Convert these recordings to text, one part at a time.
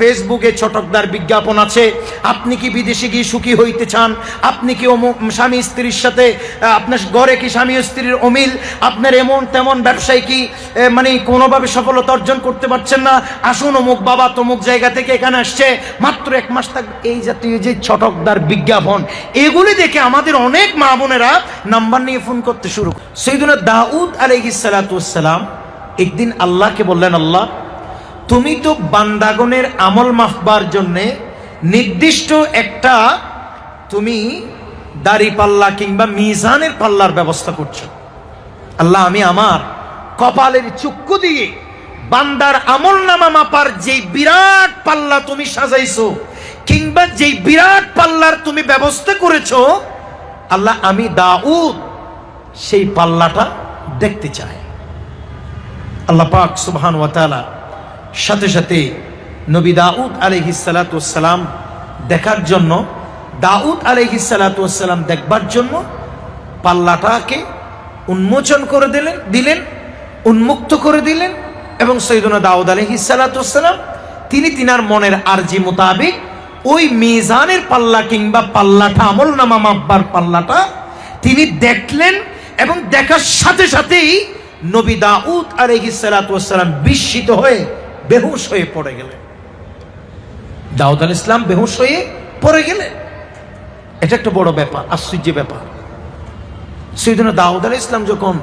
ফেসবুকে ছটকদার বিজ্ঞাপন আছে, আপনি কি বিদেশে গিয়ে সুখী হইতে চান, আপনি কি স্বামী স্ত্রীর সাথে আপনার ঘরে কি স্বামী স্ত্রীর অমিল, আপনার এমন তেমন ব্যবসায় কি মানে কোনোভাবে সফলতা অর্জন করতে পারছেন না, আসুন অমুক বাবা তমুক জায়গা থেকে এখানে আসছে, মাত্র 1 মাস থাকবে, এই জাতীয় যে ছটকদার বিজ্ঞাপন, এগুলি দেখে আমাদের অনেক মা বোনেরা নাম্বার নিয়ে ফোন করতে শুরু করে। সৈয়দনা দাউদ আলাইহিস সালাতু ওয়াস সালাম একদিন আল্লাহকে বললেন, আল্লাহ তুমি তো বান্দাগণের আমল মাফবার জন্যে নির্দিষ্ট একটা তুমি দাড়ি পাল্লা কিংবা মিজানের পাল্লার ব্যবস্থা করছো। আল্লাহ আমি আমার কপালের চক্ষু দিয়ে বান্দার আমল নামা মাপার যেই বিরাট পাল্লা তুমি সাজাইছো কিংবা যেই বিরাট পাল্লার তুমি ব্যবস্থা করেছো, আল্লাহ আমি দাউদ সেই পাল্লাটা দেখতে চাই। আল্লাহ পাক সুবহানাহু ওয়া তাআলা সাথে সাথে নবী দাউদ আলাইহিস সালাতু ওয়াস সালাম দেখার জন্য, দাউদ আলাইহিস সালাতু ওয়াস সালাম দেখবার জন্য পাল্লাটাকে উন্মোচন করে দিলেন, উন্মুক্ত করে দিলেন, এবং সৈয়দনা দাউদ আলাইহিস সালাতু ওয়াস সালাম তিনি তিনার মনের আরজি মোতাবেক ওই মিজানের পাল্লা কিংবা পাল্লাটা আমলনামা মাপবার পাল্লাটা তিনি দেখলেন, এবং দেখার সাথে সাথেই নবী দাউদ আলাইহিস সালাতু ওয়াস সালাম বিস্মিত হয়ে বেহুশ হয়ে পড়ে গেলেন। দাউদ আলাইহিস সালাম বেহুশ হয়ে পড়ে গেলেন। এটা একটা বড় ব্যাপার, আশ্চর্য ব্যাপার। সৈয়দনা দাউদ আলাইহিস সালাম যখন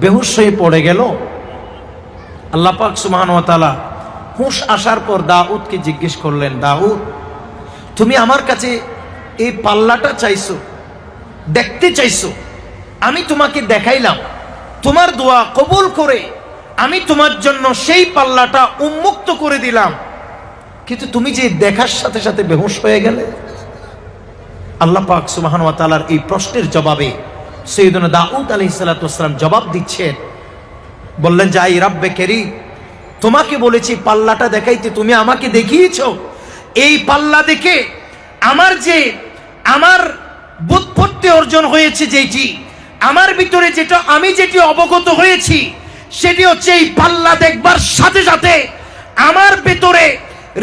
বেহুশ হয়ে পড়ে গেল, আল্লাহ পাক সুবহানাহু ওয়া তাআলা হুঁশ আসার পর দাউদকে জিজ্ঞেস করলেন, দাউদ তুমি আমার কাছে এই পাল্লাটা চাইছো, দেখতে চাইছো, আমি তোমাকে দেখাইলাম, তোমার দোয়া কবুল করে আমি তোমার জন্য সেই পাল্লাটা উন্মুক্ত করে দিলাম, কিন্তু তুমি যে দেখার সাথে সাথে বেহুশ হয়ে গেলে। আল্লাহ পাক সুবহানাহু ওয়া তাআলার এই প্রশ্নের জবাবে সৈয়দনা দাউদ আলাইহিস সালাতু ওয়াস সালাম জবাব দিচ্ছেন, বললেন, যাই রব্বে কারীম, তোমাকে বলেছি পাল্লাটা দেখাইতে, তুমি আমাকে দেখিয়েছো। এই পাল্লা দেখে আমার বুৎপত্তি অর্জন হয়েছে, যেটি আমার ভিতরে আমি যেটি অবগত হয়েছি সেটি হচ্ছে এই পাল্লা দেখবার সাথে সাথে আমার ভিতরে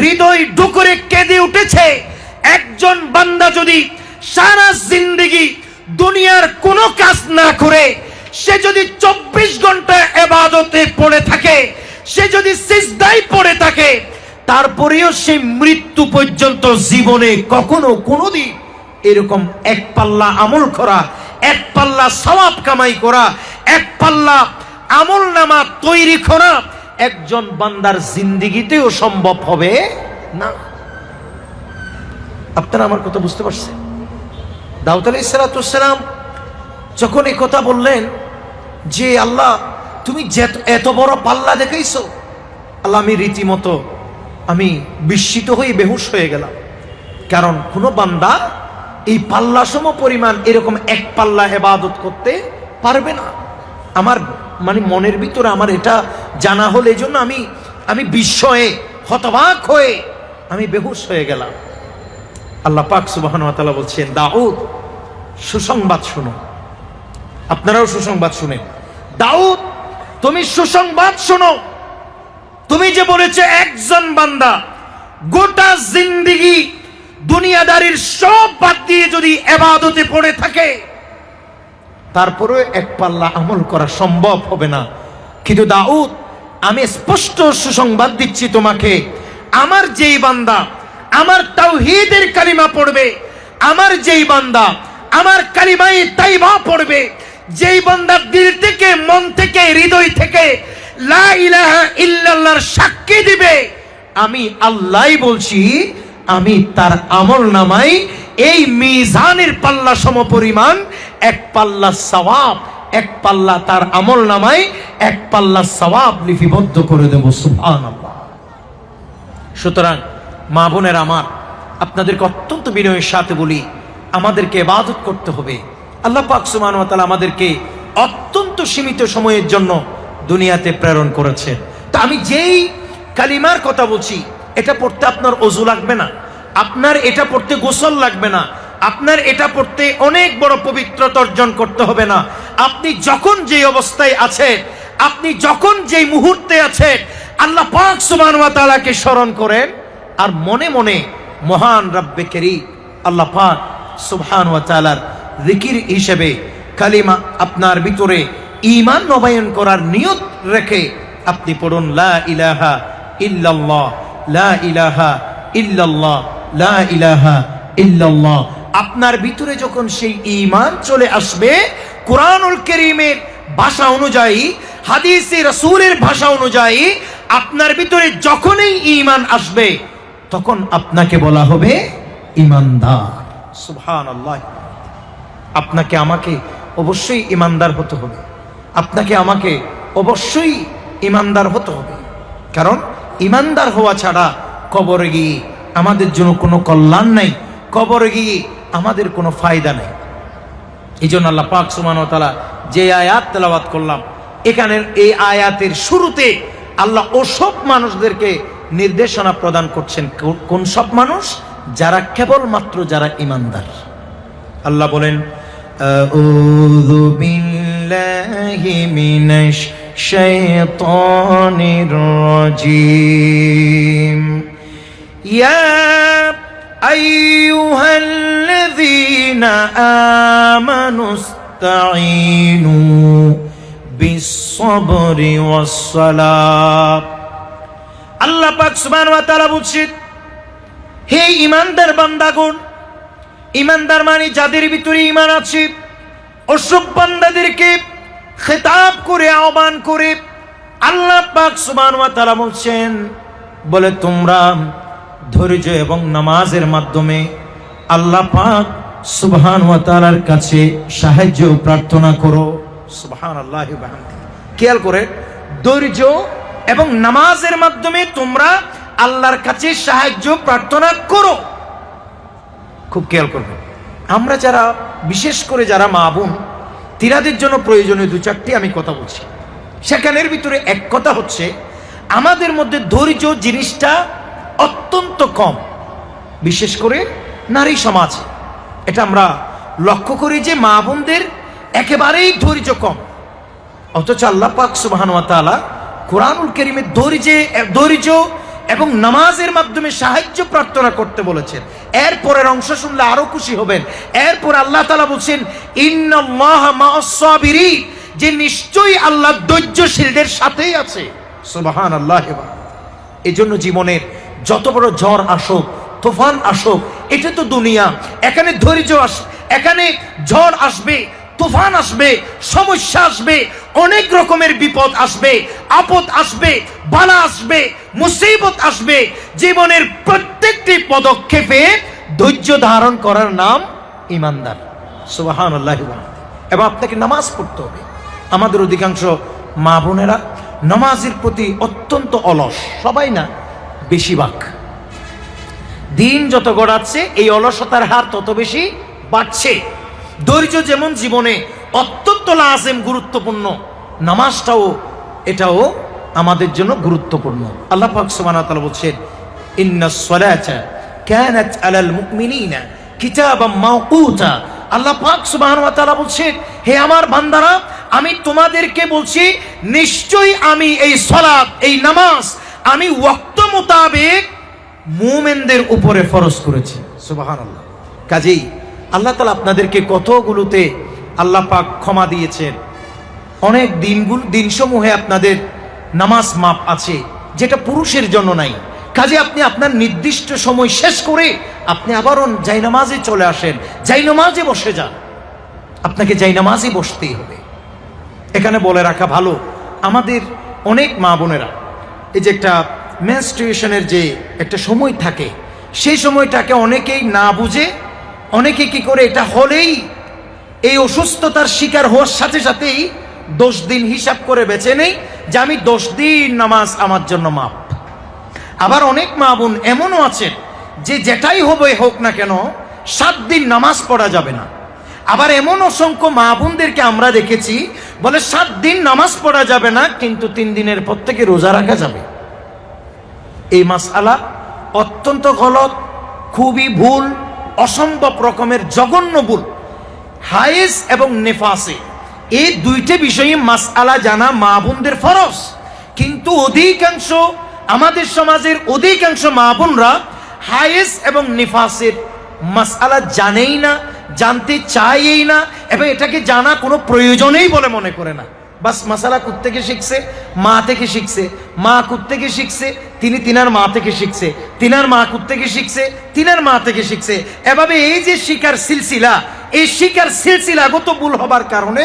হৃদয় ডুকরে কেঁদে উঠেছে। একজন বান্দা যদি সারা জিন্দেগি দুনিয়ার কোনো কাজ না করে সে যদি 24 ঘন্টা ইবাদতে পড়ে থাকে, সে যদি সিজদায় পড়ে থাকে, তারপরেও সে মৃত্যু পর্যন্ত জীবনে কখনো কোনোদিন এরকম এক পাল্লা আমল করা, এক পাল্লা সওয়াব কামাই করা, এক পাল্লা আমল নামা তৈরি করা একজন বান্দার জিন্দেগিতেও সম্ভব হবে না। আপনারা আমার কথা বুঝতে পারছেন? দাউদ আলাইহিস সালাতু ওয়াস সালাম যখন এই কথা বললেন যে আল্লাহ তুমি এত বড় পাল্লা দেখাইছো, আল্লাহ আমি রীতিমতো আমি বিস্মিত হয়ে বেহুশ হয়ে গেলাম। কারণ কোনো বান্দা এই পাল্লা সম পরিমাণ এরকম এক পাল্লা ইবাদত করতে পারবে না। আমার মানে মনের ভিতরে আমার এটা জানা হলে এই জন্য আমি বিস্ময়ে হতবাক হয়ে আমি বেহুশ হয়ে গেলাম। আল্লাহ পাক সুবহানাহু ওয়া তাআলা বলছেন, দাউদ সুসংবাদ শোনো। আপনারাও সুসংবাদ শুনেন। দাউদ তুমি সুসংবাদ শোনো, তুমি যে বলেছে একজন বান্দা গোটা জিন্দেগি দুনিয়াদারির সব বাদ দিয়ে যদি ইবাদতে পড়ে থাকে, তারপরে এক পাল্লা আমল করা সম্ভব হবে না। কিন্তু দাউদ আমি স্পষ্ট সুসংবাদ দিচ্ছি তোমাকে, আমার যেই বান্দা আমার তাওহীদের কালিমা পড়বে, আমার যেই বান্দা আমার কালিমায়ে তাইবা পড়বে, যেই বান্দা দিল থেকে, মন থেকে, হৃদয় থেকে লা ইলাহা ইল্লাল্লাহর সাক্ষী দিবে, আমি আল্লাহই বলছি, আমি তার আমল নামাই এই মিজানের পাল্লা সমপরিমাণ এক পাল্লা সওয়াব, এক পাল্লা তার আমল নামাই এক পাল্লা সওয়াব লিপিবদ্ধ করে দেব। সুবহানাল্লাহ। সুতরাং মা বোনের আমার, আপনাদেরকে অত্যন্ত বিনয়ের সাথে বলি, আমাদেরকে ইবাদত করতে হবে। আল্লাহ পাক সুবহানাহু ওয়া তাআলা আমাদেরকে অত্যন্ত সীমিত সময়ের জন্য দুনিয়াতে প্রেরণ করেছেন। তা আমি যেই কালিমার কথা বলছি, এটা পড়তে আপনার ওযু লাগবে না, আপনার এটা পড়তে গোসল লাগবে না, আপনার এটা পড়তে অনেক বড় পবিত্রতা অর্জন করতে হবে না। আপনি যখন যে অবস্থায় আছেন, আপনি যখন যেই মুহূর্তে আছেন, আল্লাহ পাক সুবহানাহু ওয়া তাআলাকে স্মরণ করেন, আর মনে মনে মহান রব্বে কারীম আল্লাহ পাক সুবহান ওয়া তাআলার জিকির হিসেবে কালিমা আপনার ভিতরে ঈমান নবায়ন করার নিয়ত রেখে আপনি পড়ুন লা ইলাহা ইল্লাল্লাহ, লা ইলাহা ইল্লাল্লাহ, লা ইলাহা ইল্লাল্লাহ। আপনার ভিতরে যখন সেই ঈমান চলে আসবে, কুরআনুল কারীমের ভাষা অনুযায়ী, হাদিসে রাসূলের ভাষা অনুযায়ী আপনার ভিতরে যখনই ঈমান আসবে, তখন আপনাকে বলা হবে ঈমানদার। সুবহানাল্লাহ। আপনাকে আমাকে অবশ্যই ঈমানদার হতে হবে, আপনাকে আমাকে অবশ্যই ঈমানদার হতে হবে। কারণ ঈমানদার হওয়া ছাড়া কবরে গিয়ে আমাদের জন্য কোনো কল্যাণ নাই, কবরে গিয়ে আমাদের কোনো ফায়দা নাই। এই জন্য আল্লাহ পাক সুবহানাহু ওয়া তাআলা যে আয়াত তেলাওয়াত করলাম, এখানের এই আয়াতের শুরুতে আল্লাহ ওসব মানুষদেরকে নির্দেশনা প্রদান করছেন। কোন সব মানুষ? যারা কেবলমাত্র যারা ঈমানদার। আল্লাহ বলেন আউযু বিল্লাহি মিনাশ শাইতানির রাজীম। ইয়া আইয়ুহাল্লাযীনা আমানুস্তাঈনু বিস-সাবরি ওয়াস-সালাহ। আল্লাহ পাক সুবহানাহু ওয়া তাআলা বলছেন, হে ঈমানদার বান্দাগণ, ঈমানদার মানে যাদের ভিতরে ঈমান আছে, ওসব বান্দাদেরকে খেতাব করে আহ্বান করে আল্লাহ পাক সুবহানাহু ওয়া তাআলা বলছেন, বলে তোমরা ধৈর্য এবং নামাজের মাধ্যমে আল্লাহ পাক সুবহানাহু ওয়া তাআলার কাছে সাহায্য প্রার্থনা করো। সুবহানাল্লাহি ওয়া বিহামদিহি। খেয়াল করে, ধৈর্য এবং নামাজের মাধ্যমে তোমরা আল্লাহর কাছে সাহায্য প্রার্থনা করো। খুব খেয়াল করবে, আমরা যারা বিশেষ করে যারা মা বোন, তিনাদের জন্য প্রয়োজনীয় দু চারটি আমি কথা বলছি। সেখানের ভিতরে এক কথা হচ্ছে, আমাদের মধ্যে ধৈর্য জিনিসটা অত্যন্ত কম, বিশেষ করে নারী সমাজে। এটা আমরা লক্ষ্য করি যে মা বোনদের একেবারেই ধৈর্য কম। অথচ আল্লাহ পাক সুবহানাহু ওয়া তাআলা কুরআনুল কারীমে ধৈর্য এবং নামাজের মাধ্যমে সাহায্য প্রার্থনা করতে বলেছেন। এরপরের অংশ শুনলে আরো খুশি হবেন। এরপর আল্লাহ তাআলা বলছেন, ইন্নাল্লাহা মা'আস সাবিরিন, যে নিশ্চয়ই আল্লাহ ধৈর্যশীলদের সাথেই আছে। সুবহানাল্লাহ। এজন্য জীবনের যত বড় ঝড় আসুক, তুফান আসুক, এটা তো দুনিয়া। এখানে ধৈর্য এখানে ঝড় আসবে, তুফান আসবে, সমস্যা আসবে, অনেক রকমের বিপদ আসবে, আপদ আসবে, বালা আসবে, মুসিবত আসবে। জীবনের প্রত্যেকটি পদক্ষেপে ধৈর্য ধারণ করার নাম ঈমানদার। সুবহানাল্লাহ। এবং আপনাকে নামাজ পড়তে হবে। আমাদের অধিকাংশ মা বোনেরা নামাজের প্রতি অত্যন্ত অলস, সবাই না, বেশিরভাগ। দিন যত গড়াচ্ছে এই অলসতার হার তত বেশি বাড়ছে। ধৈর্য যেমন জীবনে অত্যন্ত লাজেম, গুরুত্বপূর্ণ, নামাজটাও এটাও আমাদের জন্য গুরুত্বপূর্ণ। আল্লাহ পাক সুবহানাহু ওয়া তাআলা বলছেন, ইন্নাস সালাতা কানাত আলাল মুমিনিনা কিতাবাম মাওকুতা। আল্লাহ পাক সুবহানাহু ওয়া তাআলা বলছেন, হে আমার বান্দারা, আমি তোমাদেরকে বলছি, নিশ্চয়ই আমি এই সালাত, এই নামাজ আমি ওয়াক্ত মোতাবেক মুমিনদের উপরে ফরজ করেছি। সুবহানাল্লাহ। কাজেই আল্লাহ তাআলা আপনাদেরকে কতগুলোতে আল্লাহ পাক ক্ষমা দিয়েছেন। অনেক দিনসমূহে আপনাদের নামাজ মাপ আছে, যেটা পুরুষের জন্য নাই। কাজে আপনি আপনার নির্দিষ্ট সময় শেষ করে আপনি আবারও জায়নামাজে চলে আসেন, জায়নামাজে বসে যান। আপনাকে জায়নামাজে বসতেই হবে। এখানে বলে রাখা ভালো, আমাদের অনেক মা বোনেরা এই যে একটা মেনস্ট্রুয়েশনের যে একটা সময় থাকে, সেই সময়টাকে অনেকেই না বুঝে, অনেকে কি করে, এটা হলেই এই অসুস্থতার শিকার হওয়ার সাথে সাথেই 10 দিন হিসাব করে বেঁচে নেই যে আমি 10 দিন নামাজ আমার জন্য মাপ। আবার অনেক মা বোন এমনও আছেন যে যেটাই হবে হোক না কেন 7 দিন নামাজ পড়া যাবে না। আবার এমন অসংখ্য মা বোনদেরকে আমরা দেখেছি বলে 7 দিন নামাজ পড়া যাবে না, কিন্তু 3 দিনের পর থেকে রোজা রাখা যাবে। এই মাসআলা অত্যন্ত গলত, খুবই ভুল, অসম্ভব রকমের জঘন্য ভুল। হায়েজ এবং নেফাসে এই দুইটা বিষয়ে মাসআলা জানা মা বোনদের ফরজ, কিন্তু অধিকাংশ আমাদের সমাজের অধিকাংশ মা বোনরা হায়েজ এবং নিফাসের মাসআলা জানেই না, জানতে চায়ই না, এবং এটাকে জানা কোনো প্রয়োজনেই বলে মনে করে না। বাস মাসালা থেকে শিখছে, মা থেকে শিখছে, মা থেকে শিখছে, তিনি তিনার মা থেকে শিখছে, তিনার মা থেকে শিখছে, তিনার মা থেকে শিখছে। এভাবে এই যে শিকার সিলসিলা, এই শিকার সিলসিলাগত ভুল হবার কারণে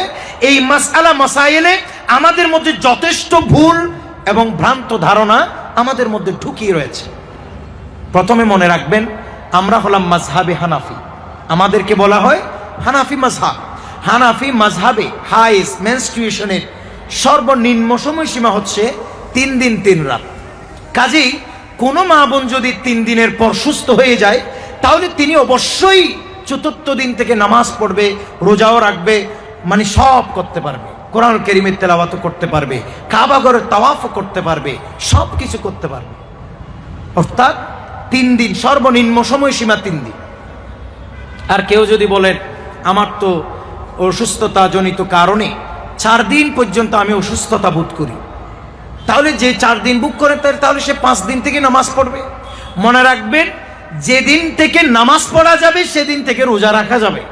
এই মাসআলা মাসাইলে আমাদের মধ্যে যথেষ্ট ভুল এবং ভ্রান্ত ধারণা আমাদের মধ্যে ঢুকিয়ে রয়েছে। প্রথমে মনে রাখবেন, আমরা হলাম মাযহাবে হানাফি, আমাদেরকে বলা হয় হানাফি মাযহাব। হানাফি মাযহাবে হাইস মেনস্ট্রুয়েশনের সর্বনিম্ন সময়সীমা হচ্ছে 3 দিন 3 রাত। কাজেই কোনো মা বোন যদি 3 দিনের পর সুস্থ হয়ে যায়, তাহলে তিনি অবশ্যই 4র্থ দিন থেকে নামাজ পড়বে, রোজাও রাখবে, মানে সব করতে পারবে, কোরআন কারীমের তেলাওয়াত করতে পারবে, কাবা ঘরের তাওয়াফ করতে পারবে, সব কিছু করতে পারবে। অর্থাৎ 3 দিন সর্বনিম্ন সময়সীমা 3 দিন। আর কেউ যদি বলেন আমার তো অসুস্থতা জনিত কারণে 4 দিন পর্যন্ত আমি অসুস্থতা বোধ করি, তাহলে যে 4 দিন বুক করে তাহলে সে 5 দিন থেকে নামাজ পড়বে। মনে রাখবেন, যেদিন থেকে নামাজ পড়া যাবে সেদিন থেকে রোজা রাখা যাবে,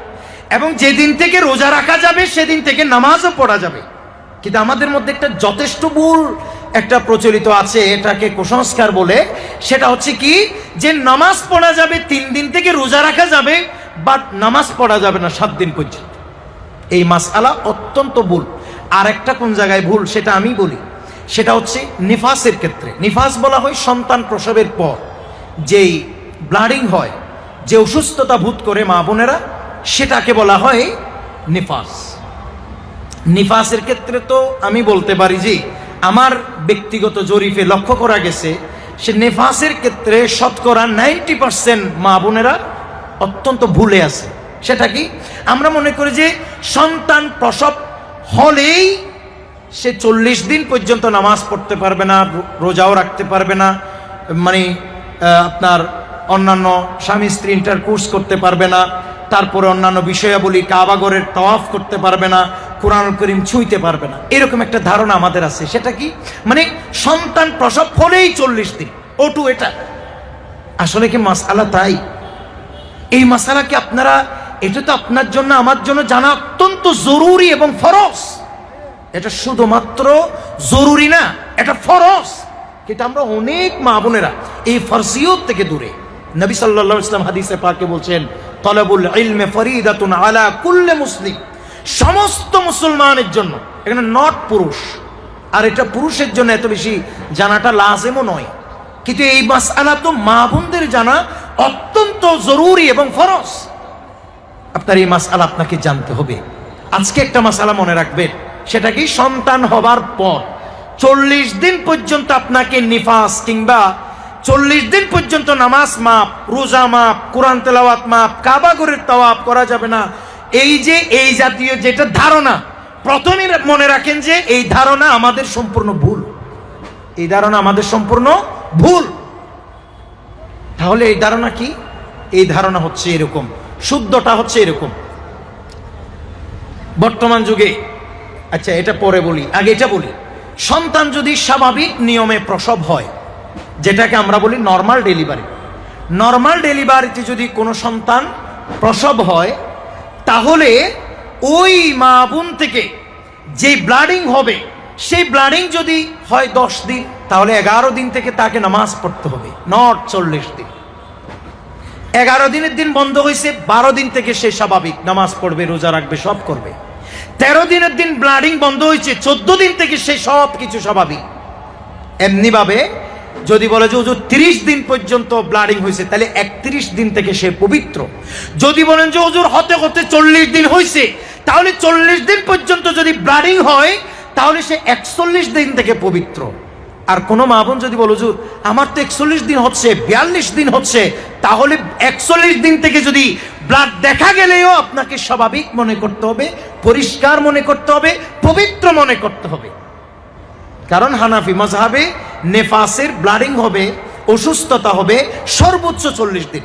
এবং যেদিন থেকে রোজা রাখা যাবে সেদিন থেকে নামাজও পড়া যাবে। কিন্তু আমাদের মধ্যে একটা যথেষ্ট ভুল একটা প্রচলিত আছে, এটাকে কুসংস্কার বলে। সেটা হচ্ছে কি, যে নামাজ পড়া যাবে 3 দিন থেকে রোজা রাখা যাবে, বাট নামাজ পড়া যাবে না 7 দিন পর্যন্ত। এই মাসআলা অত্যন্ত ভুল। আর একটা কোন জায়গায় ভুল সেটা আমি বলি, সেটা হচ্ছে নিফাসের ক্ষেত্রে। নিফাস বলা হয় সন্তান প্রসবের পর যেই ব্লাডিং হয়, যে অসুস্থতা বোধ করে মা বোনেরা, সেটাকে বলা হয় নিফাস। নিফাসের ক্ষেত্রে তো আমি বলতে পারি যে আমার ব্যক্তিগত জরিপে লক্ষ্য করা গেছে, সে নিফাসের ক্ষেত্রে শতকরা 90% মা বোনেরা অত্যন্ত ভুলে আছে। সেটা কি, আমরা মনে করি যে সন্তান প্রসব হলেই সে 40 দিন পর্যন্ত নামাজ পড়তে পারবে না, রোজাও রাখতে পারবে না, মানে আপনার অন্যান্য স্বামী স্ত্রী ইন্টারকোর্স করতে পারবে না, তারপরে অন্যান্য বিষয়াবলী কাবা ঘরের তাওয়াফ করতে পারবে না, কোরআন কারীম ছুঁইতে পারবে না। এরকম একটা ধারণা আমাদের আছে। সেটা কি, মানে সন্তান প্রসব হলেই 40 দিন ওটু। এটা আসলে কি মাসআলা তাই? এই মাসআলা কি আপনারা, এটা তো আপনার জন্য আমার জন্য জানা অত্যন্ত জরুরি এবং ফরজ। এটা শুধুমাত্র জরুরি না, এটা ফরজ। কিন্তু আমরা অনেক মা বোনেরা এই ফরজিয়ত থেকে দূরে। নবী সাল্লাল্লাহু আলাইহি ওয়াসাল্লাম হাদিসে পাকে বলছেন, তলবুল ইলমি ফরিদাতুন আলা কুল্লি মুসলিম, সমস্ত মুসলমানের জন্য, এখানে নট পুরুষ। আর এটা পুরুষের জন্য এত বেশি জানাটা লাজেমও নয়, কিন্তু এই মাসআলা তো মা বোনদের জানা অত্যন্ত জরুরি এবং ফরজ। আপনার এই মাসআলা আপনাকে জানতে হবে। আজকে একটা মাসআলা মনে রাখবেন, সেটা কি, সন্তান হবার পর 40 দিন পর্যন্ত আপনাকে নিফাস কিংবা 40 দিন পর্যন্ত নামাজ মাপ, রোজা মাপ, কোরআন তেলাওয়াত মাপ, কাবা ঘরের তাওয়াফ করা যাবে না। এই যে এই জাতীয় যেটা ধারণা, প্রথমে মনে রাখেন যে এই ধারণা আমাদের সম্পূর্ণ ভুল। এই ধারণা আমাদের সম্পূর্ণ ভুল। তাহলে এই ধারণা কি? এই ধারণা হচ্ছে এরকম, শুদ্ধটা হচ্ছে এরকম। বর্তমান যুগে, আচ্ছা এটা পরে বলি, আগে এটা বলি, সন্তান যদি স্বাভাবিক নিয়মে প্রসব হয়, যেটাকে আমরা বলি নর্মাল ডেলিভারি, নর্মাল ডেলিভারিতে যদি কোনো সন্তান প্রসব হয়, তাহলে ওই মা বোন থেকে যে ব্লাডিং হবে, সেই ব্লাডিং যদি হয় 10 দিন, তাহলে 11 দিন থেকে তাকে নামাজ পড়তে হবে, নট 40 দিন। 11 দিনের দিন বন্ধ হয়েছে, 12 দিন থেকে সে স্বাভাবিক নামাজ পড়বে, রোজা রাখবে, সব করবে। 13 দিনের দিন ব্লাডিং বন্ধ হয়েছে, 14 দিন থেকে সে সব কিছু স্বাভাবিক। এমনি ভাবে যদি বলে যে হুজুর 30 দিন পর্যন্ত ব্লাডিং হয়েছে, তাহলে 31 দিন থেকে সে পবিত্র। যদি বলেন যে হুজুর হতে হতে 40 দিন হয়েছে, তাহলে 40 দিন পর্যন্ত যদি ব্লাডিং হয়, তাহলে সে 41 দিন থেকে পবিত্র। আর কোনো মা বোন যদি বলো হুজুর আমার তো 41 দিন হচ্ছে, 42 দিন হচ্ছে, তাহলে 41 দিন থেকে যদি ব্লাড দেখা গেলেও আপনাকে স্বাভাবিক মনে করতে হবে, পরিষ্কার মনে করতে হবে, পবিত্র মনে করতে হবে। কারণ হানাফি মাযহাবে নেফাসের ব্লাডিং হবে, অসুস্থতা হবে সর্বোচ্চ 40 দিন,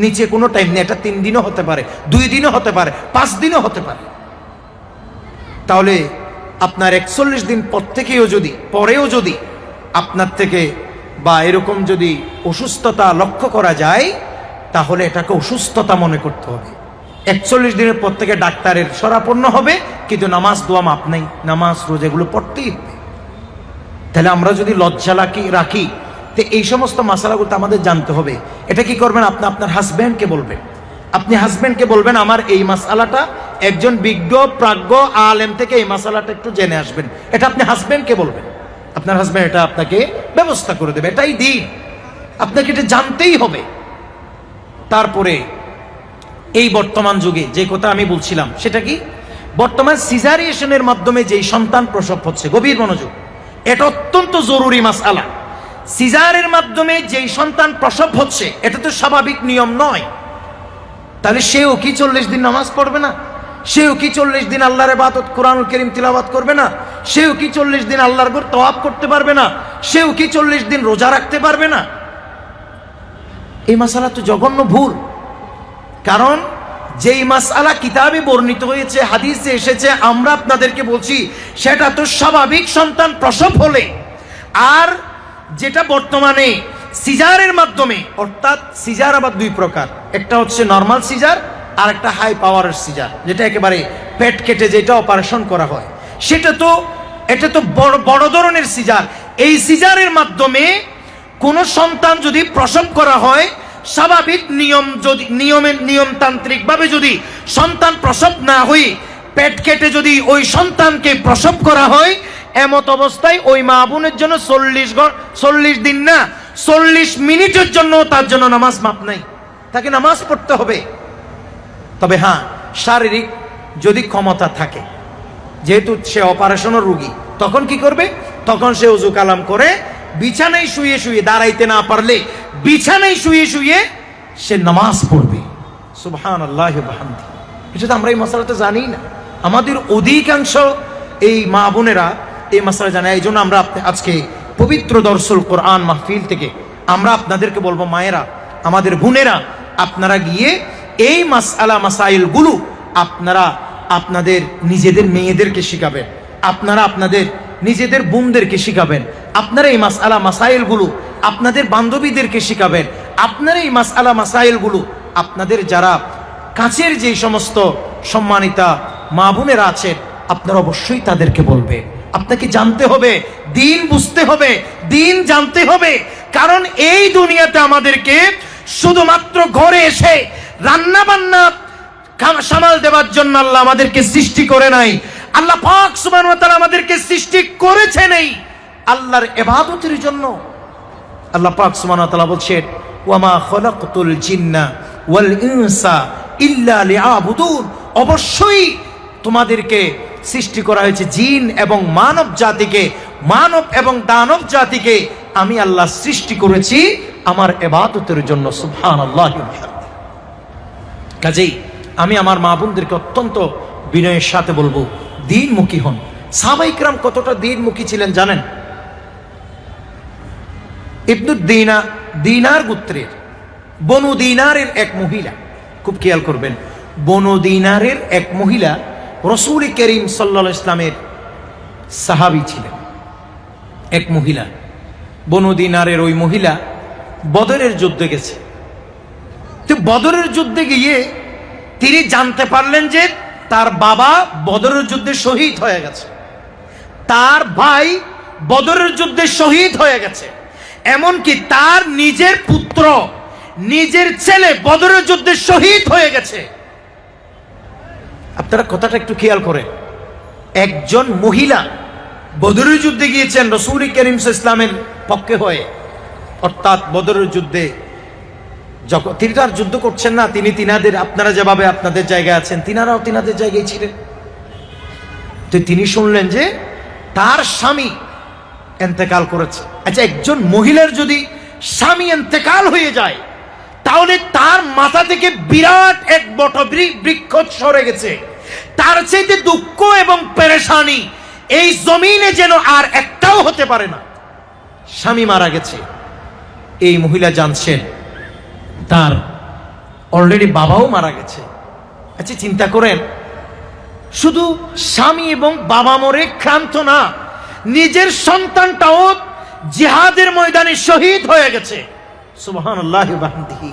নিচে কোনো টাইম নেই। এটা 3 দিনও হতে পারে, 2 দিনও হতে পারে, 5 দিনও হতে পারে। তাহলে আপনার 41 দিন পর থেকেও যদি, পরেও যদি আপনার থেকে বা এরকম যদি অসুস্থতা লক্ষ্য করা যায়, তাহলে এটাকে অসুস্থতা মনে করতে হবে। 41 দিনের পর থেকে ডাক্তারের শরাপন্ন হবে, কিন্তু নামাজ দোয়া মাপ নেই, নামাজ রোজাগুলো পড়তেই হবে। তাহলে আমরা যদি লজ্জা রাখি, তো এই সমস্ত মাসালাগুলো আমাদের জানতে হবে। এটা কি করবেন? আপনি আপনার হাজব্যান্ডকে বলবেন, আপনি হাজব্যান্ডকে বলবেন আমার এই মাসালাটা, একজন বিজ্ঞ প্রাজ্ঞ আলেম থেকে এই মাসালাটা একটু জেনে আসবেন। এটা আপনি হাজব্যান্ডকে বলবেন, আপনার হাজব্যান্ড এটা আপনাকে ব্যবস্থা করে দেবে। এটাই দিন, আপনাকে এটা জানতেই হবে। তারপরে এই বর্তমান যুগে যে কথা আমি বলছিলাম, সেটা কি? বর্তমান সিজারিয়েশনের মাধ্যমে যেই সন্তান প্রসব হচ্ছে, গভীর মনোযোগ, এটা অত্যন্ত জরুরি মাসআলা। সিজারের মাধ্যমে যেই সন্তান প্রসব হচ্ছে, এটা তো স্বাভাবিক নিয়ম নয়। তাহলে সেও কি 40 দিন নামাজ পড়বে না? সেও কি 40 দিন আল্লাহর ইবাদত কোরআনুল কারীম তিলাওয়াত করবে না? সেও কি 40 দিন আল্লাহর ঘর তওয়াফ করতে পারবে না? সেও কি 40 দিন রোজা রাখতে পারবে না? এই মাসআলা তো জঘন্য ভুল। কারণ যেই মাসআলা কিতাবে বর্ণিত হয়েছে, হাদিসে এসেছে, আমরা আপনাদেরকে বলছি সেটা তো স্বাভাবিক সন্তান প্রসব হলে। আর যেটা বর্তমানে সিজারের মাধ্যমে, অর্থাৎ সিজার আবার দুই প্রকার, একটা হচ্ছে নর্মাল সিজার আর একটা হাই পাওয়ারের সিজার, যেটা একেবারে পেট কেটে যেটা অপারেশন করা হয়, এটা তো বড় ধরনের সিজার। এই সিজারের মাধ্যমে কোন সন্তান যদি প্রসব করা হয়, স্বাভাবিক নিয়মতান্ত্রিক ভাবে যদি সন্তান প্রসব না হই, পেট কেটে যদি ওই সন্তানকে প্রসব করা হয়, এমত অবস্থায় ওই মা বোনের জন্য 40 দিন না, 40 মিনিটের জন্য তার জন্য নামাজ মাপ নাই, তাকে নামাজ পড়তে হবে। তবে হ্যাঁ, শারীরিক যদি ক্ষমতা থাকে, যেহেতু সে অপারেশনের রোগী, তখন কি করবে? তখন সে ওযু কালাম করে বিছানায় শুয়ে শুয়ে, দাঁড়াইতে না পারলে বিছানায় শুয়ে শুয়ে সে নামাজ পড়বে। সুবহানাল্লাহি ওয়া বিহামদিহি। এটা তো আমরা এই মাসালাটা জানি না। আমাদের অধিকাংশ এই মা বোনেরা এই মাসালা জানে। এই জন্য আমরা আজকে পবিত্র দরসুল কোরআন মাহফিল থেকে আমরা আপনাদেরকে বলবো, মায়েরা, আমাদের বোনেরা, আপনারা গিয়ে এই মাসাইলগুলো আপনারা আপনাদের নিজেদের মেয়েদেরকে শিখাবেন, আপনারা আপনাদের নিজেদের বোনদেরকে শিখাবেন, আপনারা এই মাসাইলগুলো আপনাদের বান্ধবীদেরকে শিখাবেন, আপনারা এই মাসাইলগুলো আপনাদের যারা কাছের যে সমস্ত সম্মানিতা মা বোনেরা আছেন, আপনারা অবশ্যই তাদেরকে বলবে। আপনাকে জানতে হবে, দিন বুঝতে হবে, দিন জানতে হবে। কারণ এই দুনিয়াতে আমাদেরকে শুধুমাত্র ঘরে এসে রান্না বান্না সামাল দেওয়ার জন্য আল্লাহ আমাদেরকে সৃষ্টি করে নাই। আল্লাহ পাক সুবহানাহু ওয়া তাআলা আমাদেরকে সৃষ্টি করেছেন এই আল্লাহর ইবাদতের জন্য। আল্লাহ পাক সুবহানাহু ওয়া তাআলা বলছেন, ওয়া মা খালাকতুল জিন্না ওয়াল ইনসা ইল্লা লিয়াবুদুন। অবশ্যই তোমাদেরকে সৃষ্টি করা হয়েছে জিন এবং মানব জাতিকে, মানব এবং দানব জাতিকে আমি আল্লাহ সৃষ্টি করেছি আমার ইবাদতের জন্য। সুবহানাল্লাহি ওয়া বিহামদিহি। কাজেই আমি আমার মা বোনদেরকে অত্যন্ত বিনয়ের সাথে বলবো, দিনমুখী হন। সাহাবায়ে কিরাম কতটা দিনমুখী ছিলেন জানেন? ইবনু দিনার গোত্রের বনু দিনারের এক মহিলা, খুব খেয়াল করবেন, বনু দিনারের এক মহিলা রাসূল করিম সাল্লাল্লাহু আলাইহি ইসলামের সাহাবী ছিলেন। এক মহিলা, বনু দিনারের ওই মহিলা বদরের যুদ্ধে গেছে। তো বদরের যুদ্ধে গিয়ে তিনি জানতে পারলেন যে তার বাবা বদরের যুদ্ধে শহীদ হয়ে গেছে, তার ভাই বদরের যুদ্ধে শহীদ হয়ে গেছে, এমনকি তার নিজের পুত্র, নিজের ছেলে বদরের যুদ্ধে শহীদ হয়ে গেছে। আপনারা কথাটা একটু খেয়াল করেন, একজন মহিলা বদরের যুদ্ধে গিয়েছেন রাসূল করিম সাল্লাল্লাহু আলাইহি ইসলামের পক্ষে হয়ে, অর্থাৎ বদরের যুদ্ধে যখন তিনি তো আর যুদ্ধ করছেন না, তিনি তিনাদের, আপনারা যেভাবে আপনাদের জায়গায় আছেন তিনারাও তিনাদের জায়গায় ছিলেন। তো তিনি শুনলেন যে তার স্বামী ইন্তেকাল করেছে। আচ্ছা, একজন মহিলার যদি স্বামী ইন্তেকাল হয়ে যায়, তাহলে তার মাথা থেকে বিরাট এক বটবৃক্ষ সরে গেছে। তার চাইতে দুঃখ এবং পেরেশানি এই জমিনে যেন আর একটাও হতে পারে না। স্বামী মারা গেছে, এই মহিলা জানছেন তার অলরেডি বাবাও মারা গেছে। আচ্ছা, চিন্তা করেন, শুধু স্বামী এবং বাবা মরে ক্ষান্ত না, নিজের সন্তানটাও জিহাদের ময়দানে শহীদ হয়ে গেছে। সুবহানাল্লাহি ওয়া বিহামদিহি।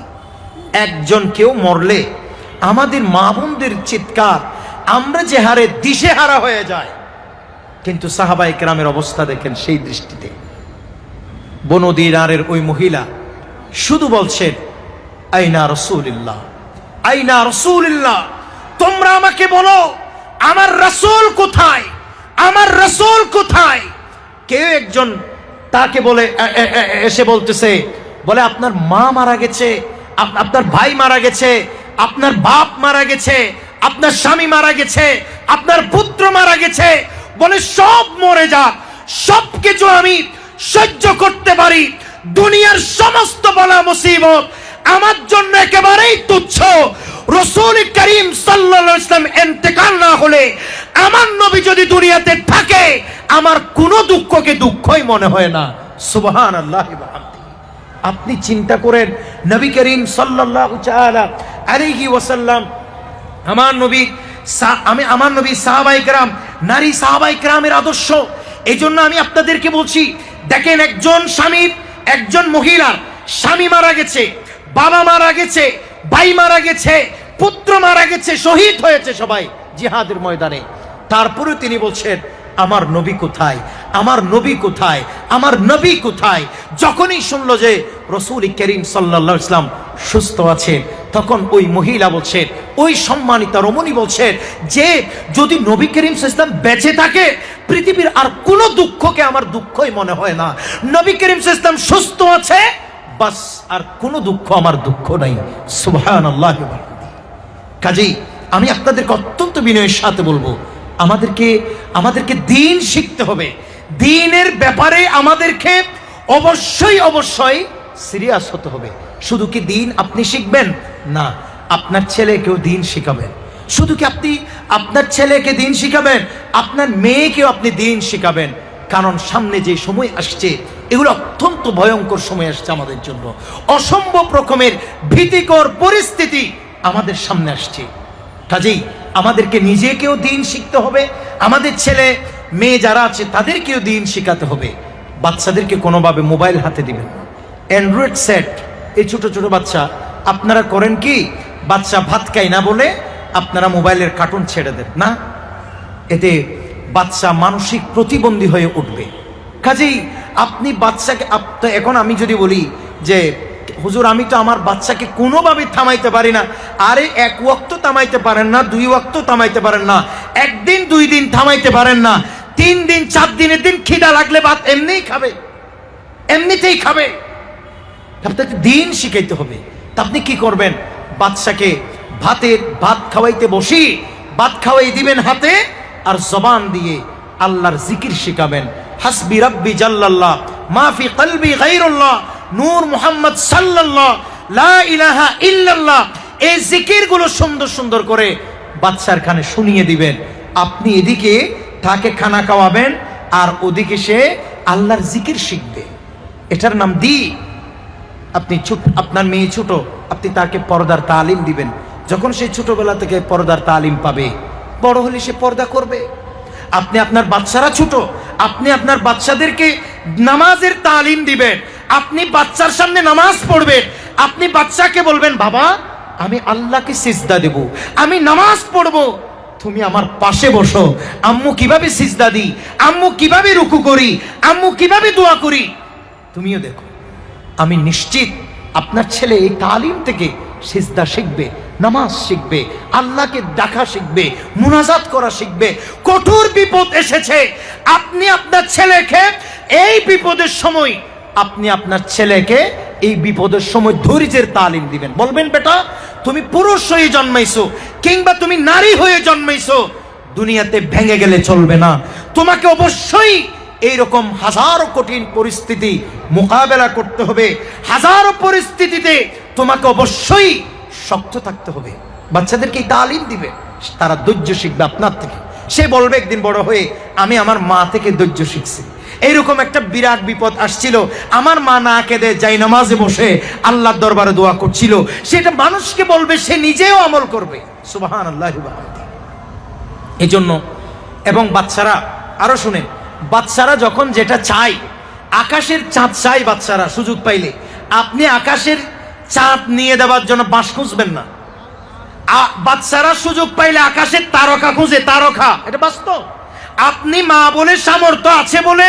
একজন কেউ মরলে আমাদের মা বোনদের চিৎকার, আমরা যে হারে দিশেহারা হয়ে যায়। কিন্তু সাহাবায়ে কেরামের অবস্থা দেখেন সেই দৃষ্টিতে। বনু দিনারের ওই মহিলা শুধু বলছেন, আইনা রাসূলুল্লাহ, আইনা রাসূলুল্লাহ, তোমরা আমাকে বলো আমার রাসূল কোথায়, আমার রাসূল কোথায়। কেউ একজন তাকে বলে এসে বলতেছে, বলে আপনার মা মারা গেছে, আপনার ভাই মারা গেছে, আপনার বাপ মারা গেছে, আপনার স্বামী মারা গেছে, আপনার পুত্র মারা গেছে, বলে সব মরে যাক, সবকিছু আমি সহ্য করতে পারি, দুনিয়ার সমস্ত বলা মুসিবত আমার জন্য একেবারেই তুচ্ছ। রাসূল করিম সাল্লাল্লাহু আলাইহি ওয়াসাল্লাম ইন্তেকাল না হলে, আমার নবী যদি দুনিয়াতে থাকে, আমার কোনো দুঃখকে দুঃখই মনে হয় না। সুবহানাল্লাহি ওয়া বিহামদিহি। আপনি চিন্তা করেন, নবী করিম সাল্লাল্লাহু তাআলা আলাইহি ওয়াসাল্লাম, আমার নবী, আমার নবী সাহাবায়ে কেরাম, নারী সাহাবায়ে কেরামের আদর্শ। এই জন্য আমি আপনাদেরকে বলছি, দেখেন একজন স্বামীর, একজন মহিলার স্বামী মারা গেছে, বাবা মারা গেছে, ভাই মারা গেছে, পুত্র মারা গেছে, শহীদ হয়েছে সবাই জিহাদের ময়দানে। তারপরে তিনি বলছেন, আমার নবী কোথায়, আমার নবী কোথায়, আমার নবী কোথায়। যখনই শুনলো যে রাসূল করিম সাল্লাল্লাহু আলাইহি ওয়াসাল্লাম সুস্থ আছেন, তখন ওই মহিলা বলছেন, ওই সম্মানিতা রমণী বলছেন যে যদি নবী করিম সাল্লাল্লাহু আলাইহি ওয়াসাল্লাম বেঁচে থাকে, পৃথিবীর আর কোনো দুঃখকে আমার দুঃখই মনে হয় না। নবী করিম সাল্লাল্লাহু আলাইহি ওয়াসাল্লাম সুস্থ আছে, বাস, আর কোনো দুঃখ আমার দুঃখ নাই। সুবহানাল্লাহি ওয়া বিহামদিহি। কাজেই আমি আপনাদেরকে অত্যন্ত বিনয়ের সাথে বলবো, আমাদেরকে দ্বীন শিখতে হবে। দ্বীনের ব্যাপারে আমাদেরকে অবশ্যই অবশ্যই সিরিয়াস হতে হবে। শুধু কি দ্বীন আপনি শিখবেন না, আপনার ছেলেকেও দ্বীন শিখাবেন। শুধু কি আপনি আপনার ছেলেকে দ্বীন শিখাবেন, আপনার মেয়েকেও আপনি দ্বীন শিখাবেন। কারণ সামনে যে সময় আসছে, এগুলো অত্যন্ত ভয়ঙ্কর সময় আসছে আমাদের জন্য। অসম্ভব রকমের ভীতিকর পরিস্থিতি আমাদের সামনে আসছে। কাজেই আমাদেরকে নিজেকেও দ্বীন শিখতে হবে, আমাদের ছেলে মেয়ে যারা আছে তাদেরকেও দ্বীন শিখাতে হবে। বাচ্চাদেরকে কোনোভাবে মোবাইল হাতে দিবেন না, অ্যান্ড্রয়েড সেট। এই ছোট ছোট বাচ্চা আপনারা করেন কি, বাচ্চা ভাত খায় না বলে আপনারা মোবাইলের কার্টুন ছেড়ে দেন না, এতে বাচ্চা মানসিক প্রতিবন্ধী হয়ে উঠবে। কাজেই আপনি বাচ্চাকে, এখন আমি যদি বলি যে হুজুর আমি তো আমার বাচ্চাকে কোনোভাবে থামাইতে পারি না, আরে এক ওয়াক্ত থামাইতে পারেন না, দুই ওয়াক্ত থামাইতে পারেন না, একদিন দুই দিন থামাইতে পারেন না, 3 দিন 4 দিনের দিন খিদা লাগলে ভাত এমনিই খাবে, এমনিতেই খাবে। আপনাকে দিন শিখাইতে হবে। তা আপনি কি করবেন, বাচ্চাকে ভাত খাওয়াইতে বসি, ভাত খাওয়াই দিবেন হাতে, আর জবান দিয়ে আল্লাহর জিকির শিখাবেন। হাসবি রাব্বি জাল্লাল্লাহ, মা ফি কলবি গায়রুল্লাহ, নূর মুহাম্মদ সাল্লাল্লাহ, লা ইলাহা ইল্লাল্লাহ। এই জিকিরগুলো সুন্দর সুন্দর করে বাচ্চার কানে শুনিয়ে দিবেন। আপনি এদিকে তাকে খানা খাওয়াবেন, আর ওদিকে সে আল্লাহর জিকির শিখবে। এটার নাম আপনি আপনার মেয়ে ছোট, আপনি তাকে পর্দার তালিম দিবেন। যখন সে ছোটবেলা থেকে পর্দার তালিম পাবে, বড় হলে সে পর্দা করবে। আপনি আপনার বাচ্চারা ছোট, আপনি আপনার বাচ্চাদেরকে নামাজের তালিম দিবেন। আপনি বাচ্চার সামনে নামাজ পড়বেন, আপনি বাচ্চাকে বলবেন, বাবা আমি আল্লাহকে সিজদা দেব, আমি নামাজ পড়ব, তুমি আমার পাশে বসো। আম্মু কিভাবে সিজদা দিই, আম্মু কিভাবে রুকু করি, আম্মু কিভাবে দোয়া করি, তুমিও দেখো। আমি নিশ্চিত আপনার ছেলে এই তালিম থেকে সিজদা শিখবে, নামাজ শিখবে, আল্লাহকে ডাকা শিখবে, মুনাজাত করা শিখবে। কঠোর বিপদ এসেছে, আপনি আপনার ছেলেকে এই বিপদের সময়, আপনি আপনার ছেলেকে এই বিপদের সময় ধৈর্যের তালিম দিবেন। বলবেন, বেটা তুমি পুরুষ হয়ে জন্মাইছো কিংবা তুমি নারী হয়ে জন্মাইছো, দুনিয়াতে ভেঙে গেলে চলবে না। তোমাকে অবশ্যই এইরকম হাজারো কঠিন পরিস্থিতি মোকাবেলা করতে হবে। হাজারো পরিস্থিতিতে তোমাকে অবশ্যই শক্ত থাকতে হবে। বাচ্চাদেরকে এই তালিম দিবে, তারা ধৈর্য শিখবে আপনার থেকে। সে বলবে একদিন বড় হয়ে, আমি আমার মা থেকে ধৈর্য শিখছি। এইরকম একটা বিরাট বিপদ আসছিল, আমার মা না কেঁদে যাই নামাজে বসে আল্লাহর দরবারে দোয়া করছিল, সেটা মানুষকে বলবে, সে নিজেও আমল করবে। সুবহানাল্লাহি ওয়া বিহামদিহি। এজন্য এবং বাচ্চারা আরো শুনেন, বাচ্চারা যখন যেটা চায়, আকাশের চাঁদ চাই বাচ্চারা সুযোগ পাইলে। আপনি আকাশের চাঁদ নিয়ে দেওয়ার জন্য বাঁশ খুঁজবেন না। বাচ্চারা সুযোগ পাইলে আকাশের তারকা খুঁজে, তারকা, এটা বাস্তব। আপনি মা বলে সামর্থ্য আছে বলে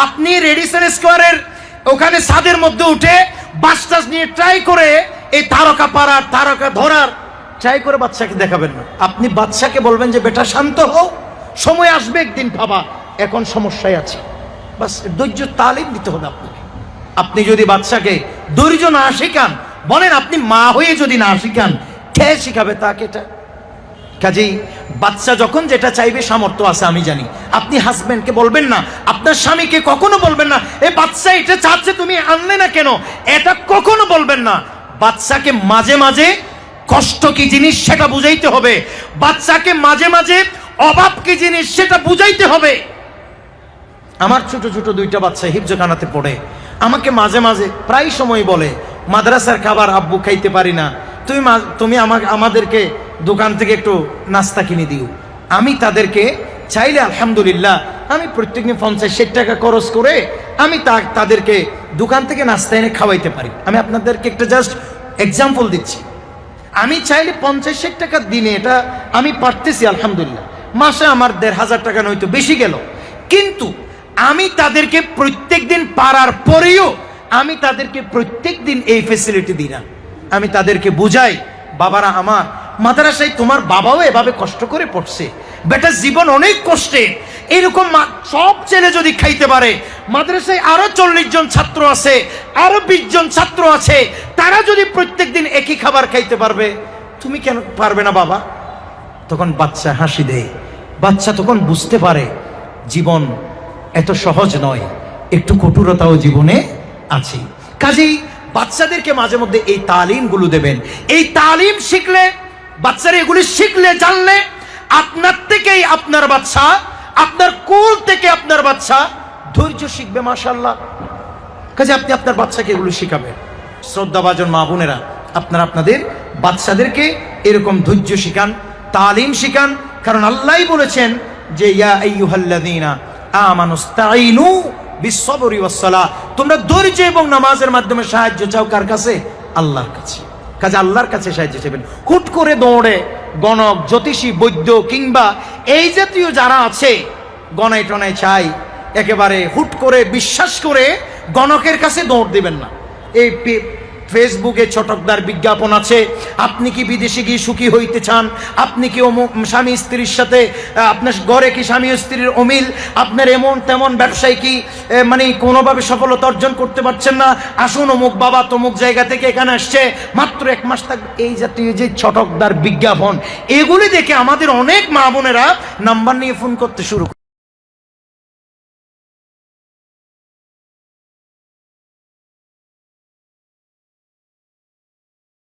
আপনি রেডিসন স্কোয়ারের ওখানে ছাদের মধ্যে উঠে বাসটাস নিয়ে ট্রাই করে এই তারকা পাড়ার, তারকা ধরার ট্রাই করে বাচ্চাকে দেখাবেন না। আপনি বাচ্চাকে বলবেন যে বেটা শান্ত হও, সময় আসবে একদিন বাবা, এখন সমস্যায় আছে। বাস ধৈর্য তালিম দিতে হবে আপনাকে। আপনি যদি বাচ্চাকে ধৈর্য না শেখান, বলেন আপনি মা হয়ে যদি না শেখান, কে শিখাবে তাকে? এটা কাজেই বাচ্চা যখন যেটা চাইবে সামর্থ্য আছে আমি জানি। আপনি হাজবেন্ডকে বলবেন না, আপনার স্বামীকে কখনো বলবেন না এ বাচ্চা এটা চাচ্ছে তুমি আনলে না কেন, এটা কখনো বলবেন না। বাচ্চাকে মাঝে মাঝে কষ্ট কি জিনিস সেটা বুঝাইতে হবে, বাচ্চাকে মাঝে মাঝে অভাব কি জিনিস সেটা বুঝাইতে হবে। আমার ছোট ছোট দুইটা বাচ্চা হিফজখানাতে পড়ে, আমাকে মাঝে মাঝে প্রায় সময় বলে মাদ্রাসার খাবার আব্বু খাইতে পারি না, তুমি আমাদেরকে দোকান থেকে একটু নাস্তা কিনে দিও। আমি তাদেরকে চাইলে আলহামদুলিল্লাহ আমি প্রত্যেকদিন 50-60 টাকা খরচ করে আমি তাদেরকে দোকান থেকে নাস্তা এনে খাওয়াইতে পারি। আমি আপনাদেরকে একটা জাস্ট এক্সাম্পল দিচ্ছি। আমি চাইলে 50-60 টাকা দিনে এটা আমি পারতেছি আলহামদুলিল্লাহ। মাসে আমার 1500 টাকা নয়তো বেশি গেল, কিন্তু আমি তাদেরকে প্রত্যেক দিন পারার পরেও আমি তাদেরকে প্রত্যেক দিন এই ফ্যাসিলিটি দিই না। আমি তাদেরকে বুঝাই, বাবারা আমার মাদ্রাসায় তোমার বাবাও এভাবে কষ্ট করে পড়ছে, বেটা জীবন অনেক কষ্টে, এরকম সব ছেলে যদি খাইতে পারে, মাদ্রাসায় আরো 40 জন ছাত্র আছে, আরো 20 জন ছাত্র আছে, তারা যদি প্রত্যেক দিন একই খাবার খাইতে পারবে, তুমি কেন পারবে না বাবা? তখন বাচ্চা হাসি দেয়, বাচ্চা তখন বুঝতে পারে জীবন এত সহজ নয়, একটু কঠোরতাও জীবনে আছে। কাজেই বাচ্চাদেরকে মাঝে মধ্যে এই তালিমগুলো দেবেন। এই তালিম শিখলে, বাচ্চারা এগুলি শিখলে, জানলে আপনার থেকেই আপনার বাচ্চা, আপনার কোল থেকে আপনার বাচ্চা ধৈর্য শিখবে মাশাআল্লাহ। কাজে আপনি আপনার বাচ্চাকে এগুলো শিখাবেন। শ্রদ্ধাভাজন মা বোনেরা, আপনারা আপনাদের বাচ্চাদেরকে এরকম ধৈর্য শিখান, তালিম শিখান। কারণ আল্লাহই বলেছেন যে ইয়া আইয়ুহাল্লাযীনা আমানুস্তাঈনু বিসসবরি ওয়াসসালাহ, তোমরা ধৈর্য এবং নামাজের মাধ্যমে সাহায্য চাও কার কাছে? আল্লাহর কাছে। কাজে আল্লাহর কাছে সাহায্য চাইবেন। হুট করে দৌড়ে গণক, জ্যোতিষী, বৈদ্য কিংবা এই জাতীয় যারা আছে গণাই টনাই চাই, একেবারে হুট করে বিশ্বাস করে গণকের কাছে দৌড় দিবেন না। এই ফেসবুকে ছটকদার বিজ্ঞাপন আছে, আপনি কি বিদেশে গিয়ে সুখী হইতে চান, আপনি কি স্বামী স্ত্রীর সাথে আপনার ঘরে কি স্বামী স্ত্রীর অমিল, আপনার এমন তেমন ব্যবসায় কি মানে কোনোভাবে সফলতা অর্জন করতে পারছেন না, আসুন অমুক বাবা তমুক জায়গা থেকে এখানে আসছে, মাত্র 1 মাস থাকবে, এই জাতীয় যে ছটকদার বিজ্ঞাপন, এগুলি দেখে আমাদের অনেক মা বোনেরা নাম্বার নিয়ে ফোন করতে শুরু করে।